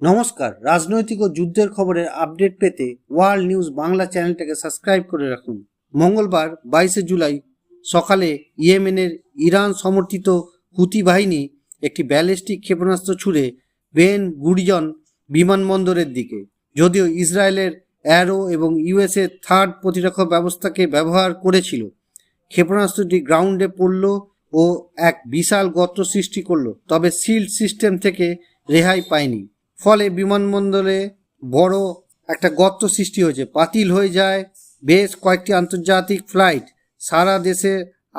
নমস্কার, রাজনৈতিক ও যুদ্ধের খবরের আপডেট পেতে ওয়ার্ল্ড নিউজ বাংলা চ্যানেলটাকে সাবস্ক্রাইব করে রাখুন। মঙ্গলবার 22 জুলাই সকালে ইয়েমেনের ইরান সমর্থিত হুতি বাহিনী একটি ব্যালিস্টিক ক্ষেপণাস্ত্র ছুড়ে বেন গুরিয়ন বিমানবন্দরের দিকে। যদিও ইসরায়েলের অ্যারো এবং ইউএসএ থার্ড প্রতিরক্ষা ব্যবস্থাকে ব্যবহার করেছিল, ক্ষেপণাস্ত্রটি গ্রাউন্ডে পড়ল ও এক বিশাল গর্ত সৃষ্টি করল, তবে শিল্ড সিস্টেম থেকে রেহাই পায়নি। ফলে বিমানবন্দরে বড় একটা গর্ত সৃষ্টি হয়েছে, বাতিল হয়ে যায় বেশ কয়েকটি আন্তর্জাতিক ফ্লাইট। সারা দেশে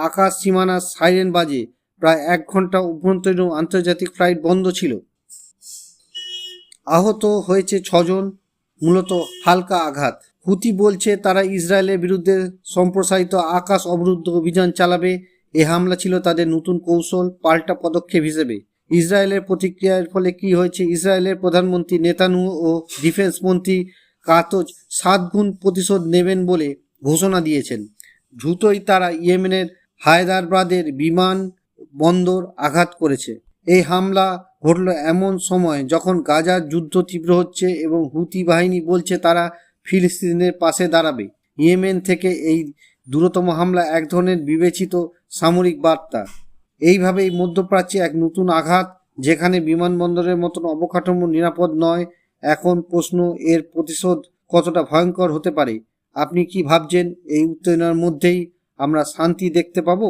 আকাশ সীমানা সাইরেন বাজে, প্রায় 1 ঘন্টা অভ্যন্তরীণ আন্তর্জাতিক ফ্লাইট বন্ধ ছিল। আহত হয়েছে 6 জন, মূলত হালকা আঘাত। হুতি বলছে তারা ইসরায়েলের বিরুদ্ধে সম্প্রসারিত আকাশ অবরুদ্ধ অভিযান চালাবে। এ হামলা ছিল তাদের নতুন কৌশল, পাল্টা পদক্ষেপ হিসেবে। ইসরায়েলের প্রতিক্রিয়ার ফলে কি হয়েছে? ইসরায়েলের প্রধানমন্ত্রী নেতানিয়াহু ও ডিফেন্স মন্ত্রী কাতজ 7 গুণ প্রতিশোধ নেবেন বলে ঘোষণা দিয়েছেন। দ্রুতই তারা ইয়েমেনের হায়দারাবাদের বিমান বন্দর আঘাত করেছে। এই হামলা ঘটল এমন সময় যখন গাজার যুদ্ধ তীব্র হচ্ছে এবং হুতি বাহিনী বলছে তারা ফিলিস্তিনের পাশে দাঁড়াবে। ইয়েমেন থেকে এই দ্রুততম হামলা এক ধরনের বিবেচিত সামরিক বার্তা। এইভাবেই মধ্যপ্রাচ্যে এক নতুন আঘাত, যেখানে বিমানবন্দরের মতন অবকাঠামো নিরাপদ নয়। এখন প্রশ্ন, এর প্রতিশোধ কতটা ভয়ঙ্কর হতে পারে? আপনি কি ভাবছেন? এই উত্তেজনার মধ্যেই আমরা শান্তি দেখতে পাবো?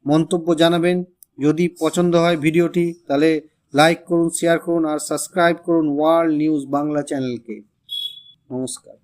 মন্তব্য জানাবেন। যদি পছন্দ হয় ভিডিওটি, তাহলে লাইক করুন, শেয়ার করুন আর সাবস্ক্রাইব করুন ওয়ার্ল্ড নিউজ বাংলা চ্যানেলকে। নমস্কার।